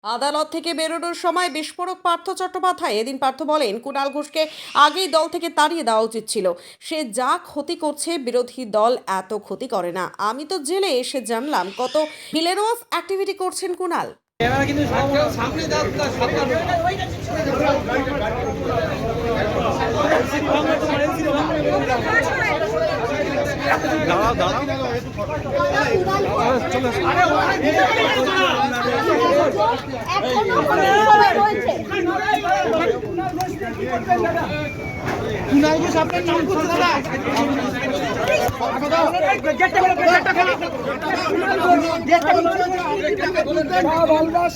আদালত থেকে বেরোনোর সময় বিস্ফোরক পার্থ চট্টোপাধ্যায়। এদিন পার্থ বলেন, কুণাল ঘোষকে আগেই দল থেকে তাড়িয়ে দেওয়া উচিত ছিল। সে যা ক্ষতি করছে বিরোধী দল এত ক্ষতি করে না। আমি তো জেলে এসে জানলাম কত ভিলেনোয়াস অ্যাক্টিভিটি করছেন কুণাল। কুণাল ঘোষ আপনার নাম করতে দাদা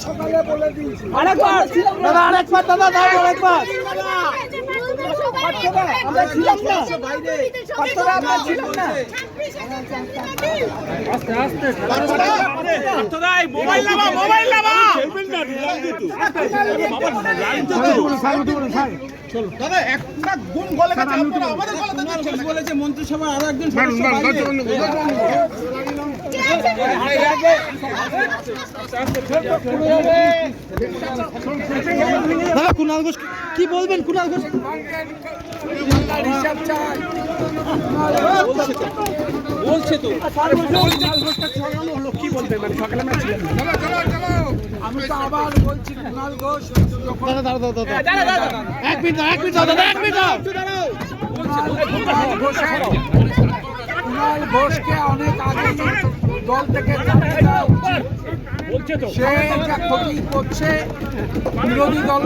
সকালে বলে দিয়েছি আরেকবার দাদা আরেকবার আমরা ছিলাম না আমরা ছিলাম না আস্তে আস্তে মোবাইল লাবা দাদা একটা গুণ বলে গেছে আপনারা আমাদের বলেছে মন্ত্রিসভার আরো একজন সদস্য দাদা কুণাল ঘোষ কি বলবেন? কুণাল ঘোষ বলছে তো কি বলবে মানে সকালে আমি তো আবার বলছি কুণাল ঘোষ এক মিনিট কুণাল ঘোষকে অনেক আগে দল থেকে সে যা ক্ষতি করছে বিরোধী দল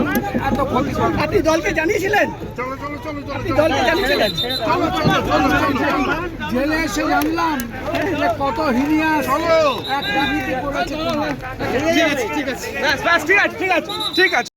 এত ক্ষতি করে। আপনি দলকে জানিয়েছিলেন? জেলে এসে জানলাম যে কত হিনিয়াস অ্যাক্টিভিটি করেছে। ঠিক আছে